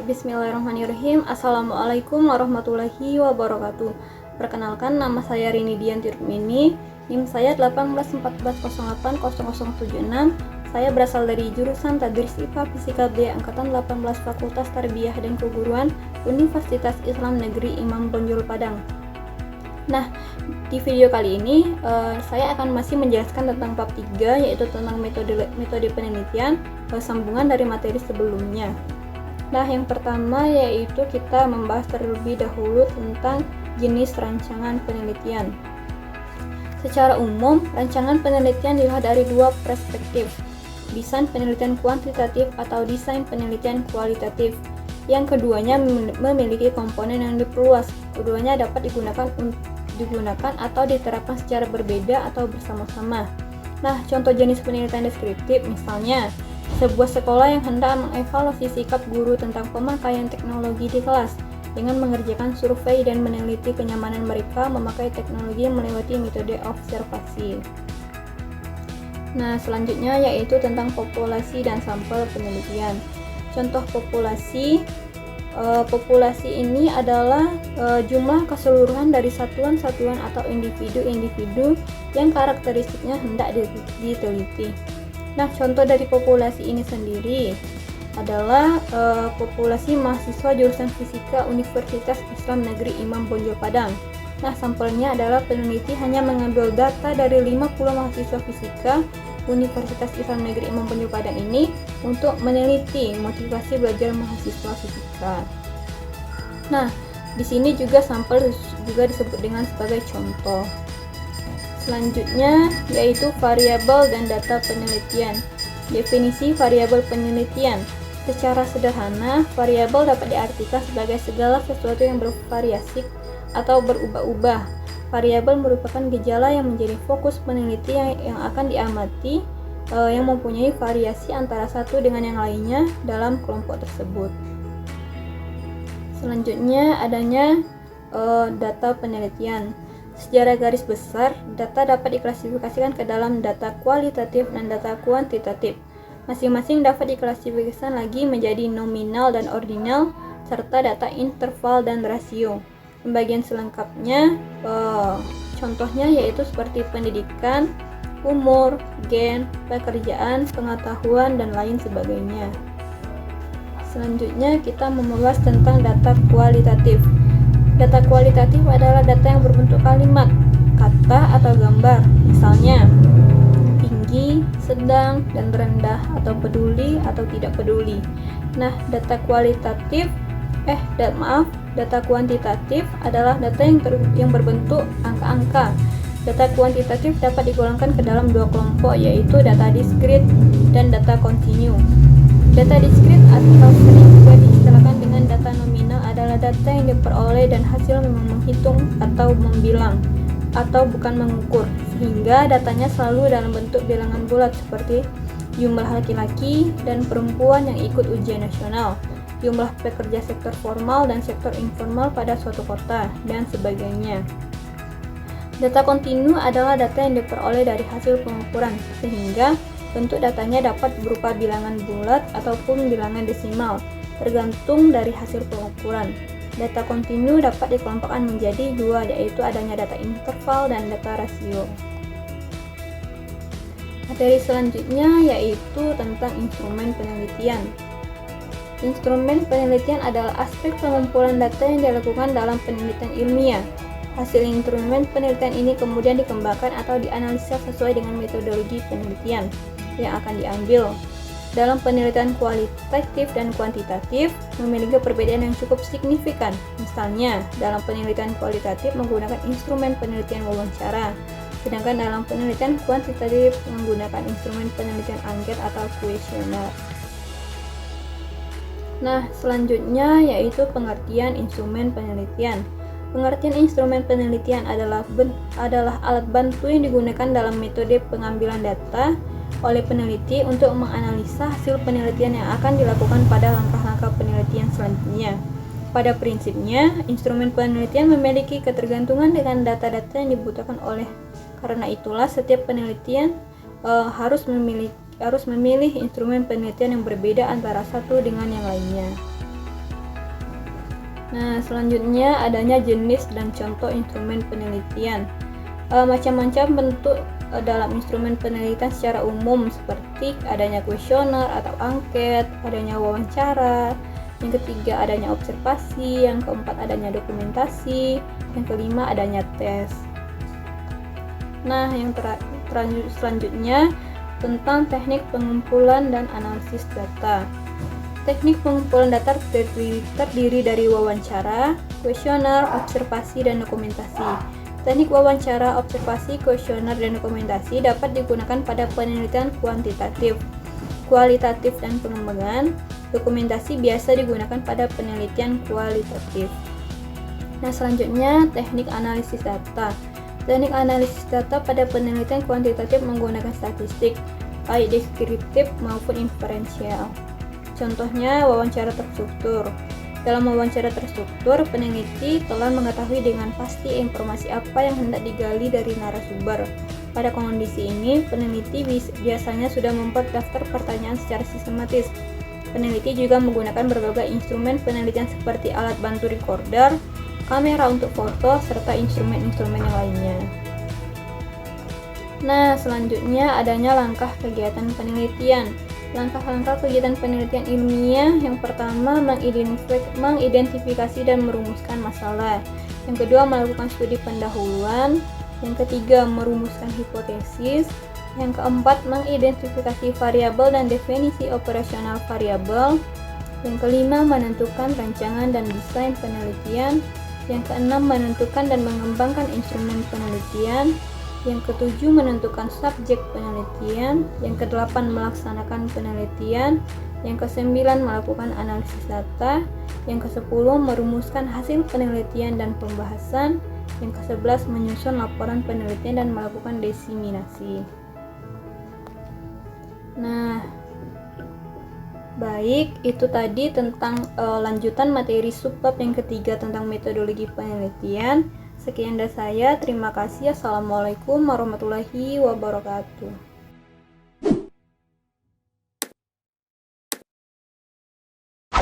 Bismillahirrahmanirrahim. Assalamualaikum warahmatullahi wabarakatuh. Perkenalkan, nama saya Rini Dianti Rukmini. NIM saya 1814080076. Saya berasal dari jurusan Tadris IPA Fisika B Angkatan 18 Fakultas Tarbiyah dan Keguruan Universitas Islam Negeri Imam Bonjol Padang. Nah, di video kali ini saya akan masih menjelaskan tentang bab 3, yaitu tentang metode penelitian, sambungan dari materi sebelumnya. Nah, yang pertama yaitu kita membahas terlebih dahulu tentang jenis rancangan penelitian. Secara umum, rancangan penelitian dilihat dari dua perspektif, desain penelitian kuantitatif atau desain penelitian kualitatif. Yang keduanya memiliki komponen yang diperluas. Keduanya dapat digunakan atau diterapkan secara berbeda atau bersama-sama. Nah, contoh jenis penelitian deskriptif misalnya sebuah sekolah yang hendak mengevaluasi sikap guru tentang pemakaian teknologi di kelas dengan mengerjakan survei dan meneliti kenyamanan mereka memakai teknologi melewati metode observasi. Nah, selanjutnya yaitu tentang populasi dan sampel penelitian. Contoh populasi ini adalah jumlah keseluruhan dari satuan-satuan atau individu-individu yang karakteristiknya hendak diteliti. Nah, contoh dari populasi ini sendiri adalah populasi mahasiswa jurusan Fisika Universitas Islam Negeri Imam Bonjol Padang. Nah, sampelnya adalah peneliti hanya mengambil data dari 50 mahasiswa Fisika Universitas Islam Negeri Imam Bonjol Padang ini untuk meneliti motivasi belajar mahasiswa fisika. Nah, di sini juga sampel juga disebut dengan sebagai contoh. Selanjutnya yaitu variabel dan data penelitian. Definisi variabel penelitian. Secara sederhana, variabel dapat diartikan sebagai segala sesuatu yang bervariasi atau berubah-ubah. Variabel merupakan gejala yang menjadi fokus peneliti yang akan diamati, yang mempunyai variasi antara satu dengan yang lainnya dalam kelompok tersebut. Selanjutnya adanya data penelitian. Secara garis besar, data dapat diklasifikasikan ke dalam data kualitatif dan data kuantitatif. Masing-masing dapat diklasifikasikan lagi menjadi nominal dan ordinal, serta data interval dan rasio. Pembagian selengkapnya, contohnya yaitu seperti pendidikan, umur, gen, pekerjaan, pengetahuan, dan lain sebagainya. Selanjutnya kita membahas tentang data kualitatif. Data kualitatif adalah data yang berbentuk kalimat, kata, atau gambar. Misalnya, tinggi, sedang, dan rendah, atau peduli, atau tidak peduli. Nah, data kuantitatif adalah data yang berbentuk angka-angka. Data kuantitatif dapat digolongkan ke dalam dua kelompok, yaitu data diskrit dan data kontinu. Data diskrit atau sering juga diistilahkan dengan data nominal adalah data yang diperoleh dan hasil menghitung atau membilang atau bukan mengukur, sehingga datanya selalu dalam bentuk bilangan bulat seperti jumlah laki-laki dan perempuan yang ikut ujian nasional, jumlah pekerja sektor formal dan sektor informal pada suatu kota, dan sebagainya. Data kontinu adalah data yang diperoleh dari hasil pengukuran, sehingga bentuk datanya dapat berupa bilangan bulat ataupun bilangan desimal, tergantung dari hasil pengukuran. Data kontinu dapat dikelompokkan menjadi dua, yaitu adanya data interval dan data rasio. Materi selanjutnya yaitu tentang instrumen penelitian. Instrumen penelitian adalah aspek pengumpulan data yang dilakukan dalam penelitian ilmiah. Hasil instrumen penelitian ini kemudian dikembangkan atau dianalisa sesuai dengan metodologi penelitian yang akan diambil. Dalam penelitian kualitatif dan kuantitatif memiliki perbedaan yang cukup signifikan. Misalnya, dalam penelitian kualitatif menggunakan instrumen penelitian wawancara, sedangkan dalam penelitian kuantitatif menggunakan instrumen penelitian angket atau kuesioner. Nah, selanjutnya yaitu pengertian instrumen penelitian. Pengertian instrumen penelitian adalah alat bantu yang digunakan dalam metode pengambilan data oleh peneliti untuk menganalisa hasil penelitian yang akan dilakukan pada langkah-langkah penelitian selanjutnya. Pada prinsipnya, instrumen penelitian memiliki ketergantungan dengan data-data yang dibutuhkan karena itulah setiap penelitian harus memilih instrumen penelitian yang berbeda antara satu dengan yang lainnya. Nah, selanjutnya adanya jenis dan contoh instrumen penelitian. Macam-macam bentuk dalam instrumen penelitian secara umum, seperti adanya kuesioner atau angket, adanya wawancara, yang ketiga adanya observasi, yang keempat adanya dokumentasi, yang kelima adanya tes. Nah, yang selanjutnya tentang teknik pengumpulan dan analisis data. Teknik pengumpulan data terdiri dari wawancara, kuesioner, observasi, dan dokumentasi. Teknik wawancara, observasi, kuesioner, dan dokumentasi dapat digunakan pada penelitian kuantitatif, kualitatif, dan pengembangan. Dokumentasi biasa digunakan pada penelitian kualitatif. Nah, selanjutnya teknik analisis data. Teknik analisis data pada penelitian kuantitatif menggunakan statistik, baik deskriptif maupun inferensial. Contohnya wawancara terstruktur. Dalam wawancara terstruktur, peneliti telah mengetahui dengan pasti informasi apa yang hendak digali dari narasumber. Pada kondisi ini, peneliti biasanya sudah membuat daftar pertanyaan secara sistematis. Peneliti juga menggunakan berbagai instrumen penelitian seperti alat bantu recorder, kamera untuk foto, serta instrumen-instrumen yang lainnya. Nah, selanjutnya adanya langkah kegiatan penelitian. Langkah-langkah kegiatan penelitian ilmiah yang pertama mengidentifikasi dan merumuskan masalah. Yang kedua melakukan studi pendahuluan. Yang ketiga merumuskan hipotesis. Yang keempat mengidentifikasi variabel dan definisi operasional variabel. Yang kelima menentukan rancangan dan desain penelitian. Yang keenam menentukan dan mengembangkan instrumen penelitian. Yang ketujuh menentukan subjek penelitian. Yang kedelapan melaksanakan penelitian. Yang kesembilan melakukan analisis data. Yang kesepuluh merumuskan hasil penelitian dan pembahasan. Yang kesebelas menyusun laporan penelitian dan melakukan diseminasi. Nah, baik, itu tadi tentang lanjutan materi subbab yang ketiga tentang metodologi penelitian. Sekian dari saya, terima kasih. Assalamualaikum warahmatullahi wabarakatuh.